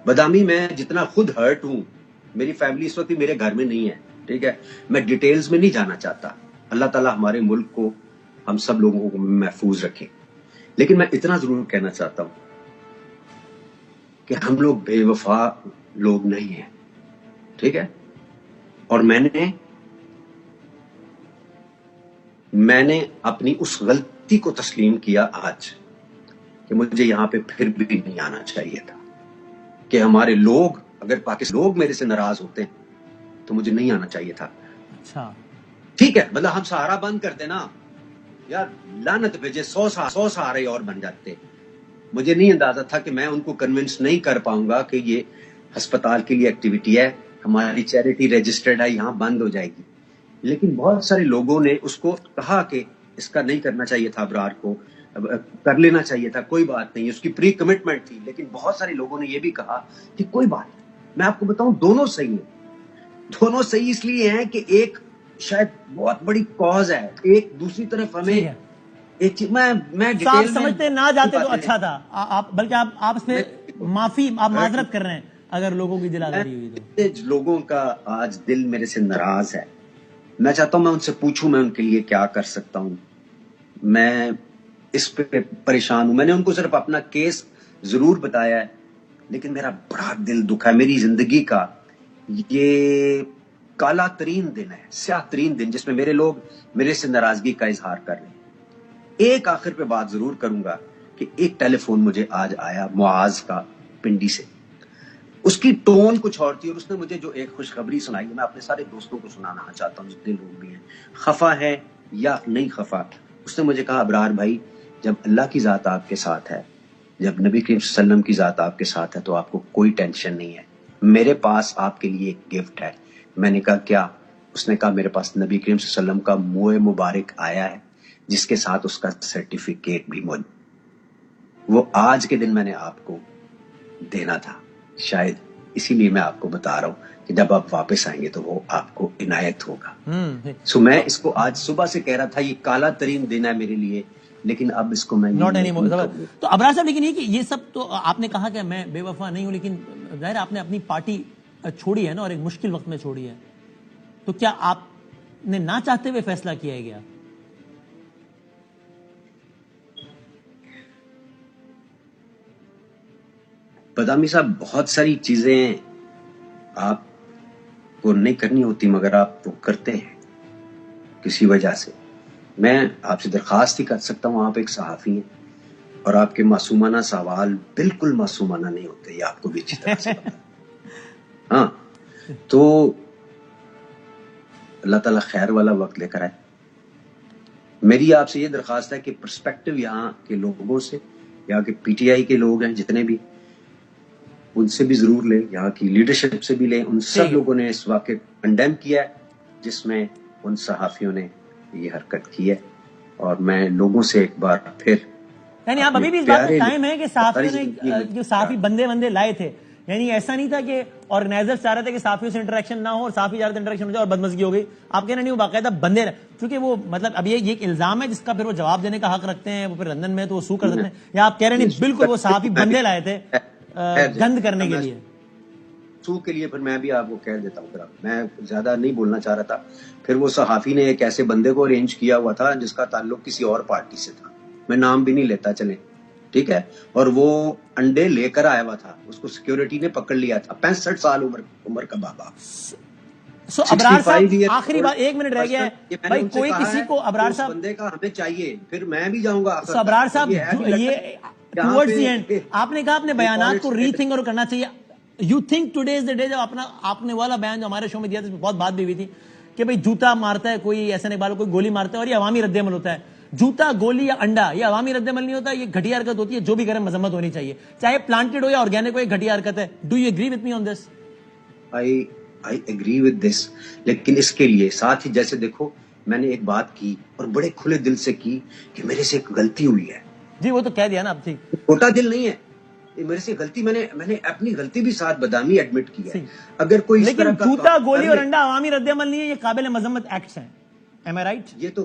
بدامی میں جتنا خود ہرٹ ہوں، میری فیملی اس وقت میرے گھر میں نہیں ہے، ٹھیک ہے، میں ڈیٹیلز میں نہیں جانا چاہتا. اللہ تعالیٰ ہمارے ملک کو، ہم سب لوگوں کو محفوظ رکھے. لیکن میں اتنا ضرور کہنا چاہتا ہوں کہ ہم لوگ بے وفا لوگ نہیں ہیں، ٹھیک ہے. اور میں نے اپنی اس غلطی کو تسلیم کیا آج کہ مجھے یہاں پہ پھر بھی نہیں آنا چاہیے تھا، کہ ہمارے لوگ، اگر پاکستان لوگ میرے سے ناراض ہوتے ہیں تو مجھے نہیں آنا چاہیے تھا. اچھا ٹھیک ہے، مطلب ہم سہارا بند کرتے نا یار، لعنت بھیجے 100 سہارے اور بن جاتے. مجھے نہیں اندازہ تھا کہ میں ان کو کنونس نہیں کر پاؤں گا کہ یہ ہسپتال کے لیے ایکٹیویٹی ہے، ہماری چیریٹی رجسٹرڈ ہے، یہاں بند ہو جائے گی. لیکن بہت سارے لوگوں نے اس کو کہا کہ اس کا نہیں کرنا چاہیے تھا، ابرار کو کر لینا چاہیے تھا، کوئی بات نہیں، اس کی پری کمٹمنٹ تھی. لیکن بہت سارے لوگوں نے یہ بھی کہا کہ کوئی بات نہیں. میں آپ کو بتاؤں، دونوں صحیح ہیں. دونوں صحیح اس لیے ہیں کہ ایک شاید بہت بڑی کاز ہے، ایک دوسری طرف ہمیں میں آپ سمجھتے نہ جاتے تو اچھا تھا. آپ بلکہ آپ اس پہ آپ معذرت کر رہے ہیں اگر لوگوں کی دل آزاری ہوئی تو. لوگوں کا آج دل میرے سے ناراض ہے. میں چاہتا ہوں میں ان سے پوچھوں میں ان کے لیے کیا کر سکتا ہوں. میں اس پہ پریشان ہوں. میں نے ان کو صرف اپنا کیس ضرور بتایا ہے، لیکن میرا بڑا دل دکھا ہے. میری زندگی کا یہ کالا ترین دن ہے، سیاہ ترین دن، جس میں میرے لوگ میرے سے ناراضگی کا اظہار کر رہے ہیں. ایک آخر پہ بات ضرور کروں گا کہ ایک ٹیلی فون مجھے آج آیا معاذ کا، پنڈی سے. اس کی ٹون کچھ اور تھی، اور اس نے مجھے جو ایک خوشخبری سنائی، میں اپنے سارے دوستوں کو سنانا چاہتا ہوں جتنے لوگ بھی ہیں، خفا ہے یا نہیں خفا. اس نے مجھے کہا ابرار بھائی، جب اللہ کی ذات آپ کے ساتھ ہے، جب نبی کریم صلی اللہ علیہ وسلم کی ذات آپ کے ساتھ ہے، تو آپ کو کوئی ٹینشن نہیں ہے. میرے پاس آپ کے لیے ایک گفٹ ہے. میں نے کہا کیا؟ اس نے کہا میرے پاس نبی کریم صلی اللہ علیہ وسلم کا منہ مبارک آیا ہے، جس کے ساتھ اس کا سرٹیفکیٹ بھی موجود. وہ آج کے دن میں نے آپ کو دینا تھا، شاید اسی لیے میں آپ کو بتا رہا ہوں کہ جب آپ واپس آئیں گے تو وہ آپ کو عنایت ہوگا. سو میں اس کو آج صبح سے کہہ رہا تھا یہ کالا ترین دن ہے میرے لیے، لیکن اب اس کو میں ناٹ اینی مور. تو ابرار صاحب، لیکن یہ کہ یہ سب تو آپ نے کہا کہ میں بے وفا نہیں ہوں، لیکن ظاہر آپ نے اپنی پارٹی چھوڑی ہے نا، اور ایک مشکل وقت میں چھوڑی ہے. تو کیا آپ نے نہ چاہتے ہوئے فیصلہ کیا ہے گیا؟ بدامی صاحب، بہت ساری چیزیں آپ کو نہیں کرنی ہوتی، مگر آپ وہ کرتے ہیں کسی وجہ سے. میں آپ سے درخواست ہی کر سکتا ہوں، آپ ایک صحافی ہیں اور آپ کے معصومانہ سوال بالکل معصومانہ نہیں ہوتے، یہ آپ کو بھی اچھی طرح سے پتا. ہاں، تو اللہ تعالیٰ خیر والا وقت لے کر آئے. میری آپ سے یہ درخواست ہے کہ پرسپیکٹو یہاں کے لوگوں سے، یہاں کے پی ٹی آئی کے لوگ ہیں جتنے بھی، ان سے بھی ضرور لیں، یہاں کی لیڈرشپ سے بھی لیں. ان سب لوگوں نے اس واقعے کو کنڈیم کیا ہے جس میں ان صحافیوں نے یہ حرکت کی ہے. اور میں لوگوں سے ایک بار پھر، یعنی آپ ابھی بھی اس بات پہ قائم ہیں کہ صحافیوں نے جو صحافی بندے لائے تھے، یعنی ایسا نہیں تھا کہ آرگنائزر چاہ رہے تھے کہ صحافیوں سے انٹریکشن نہ ہو اور صحافی زیادہ انٹریکشن ہو جائے اور بدمزگی ہو گئی. آپ کہہ رہے نہیں، وہ باقاعدہ بندے رہے، کیونکہ وہ مطلب اب یہ ایک الزام ہے جس کا پھر وہ جواب دینے کا حق رکھتے ہیں. وہ پھر لندن میں تو وہ سو کر سکتے ہیں، یا آپ کہہ رہے نہیں بالکل وہ صحافی بندے لائے تھے گند کرنے کے لیے؟ سو کے لیے پھر میں بھی آپ کو کہہ دیتا ہوں، میں زیادہ نہیں بولنا چاہ رہا تھا. پھر وہ صحافی نے ایک ایسے بندے کو ارینج کیا ہوا تھا جس کا تعلق کسی اور پارٹی سے تھا، میں نام بھی نہیں لیتا، چلیں ٹھیک ہے. اور وہ انڈے لے کر آیا ہوا تھا، اس کو سیکیورٹی نے پکڑ لیا تھا. 65 سال عمر کا بابا. سو ابرار صاحب، آخری بات، 1 منٹ رہ گیا ہے بھائی، کوئی کسی کو ابرار صاحب بندے کا ہمیں چاہیے، پھر میں بھی جاؤں گا. ابرار صاحب، یہ ٹورڈز دی اینڈ آپ نے کہا اپنے بیانات کو ری تھنک اور کرنا چاہیے. You think today is the day, جب آپ نے والا بیان جو ہمارے شو میں دیا تھا، اس میں بہت بات بھی ہوئی تھی کہ بھئی جوتا مارتا ہے کوئی، احسن اقبال کوئی گولی مارتا ہے اور یہ عوامی رد عمل ہوتا ہے. جوتا، گولی یا انڈا یہ عوامی رد عمل نہیں ہوتا، یہ گھٹیا حرکت ہوتی ہے. جو بھی کرے مذمت ہونی چاہیے، چاہے پلانٹڈ ہو یا آرگینک ہو، یہ گھٹیا حرکت ہے. Do you agree with me on this? I agree with this. لیکن اس کے لیے ساتھ ہی، جیسے دیکھو، میں نے ایک بات کی اور بڑے کھلے دل سے کی کہ میرے سے ایک غلطی ہوئی ہے. جی وہ تو کہہ دیا نا اب. ٹھیک، چھوٹا دل نہیں ہے میرے سے غلطی، میں نے اپنی غلطی بھی ساتھ بدامی ایڈمٹ کی ہے. اگر کوئی اس طرح کا جوتا، گولی اور انڈا عوامی رد عمل نہیں ہے، یہ قابل مذمت ایکٹس ہیں. Am I right؟ یہ تو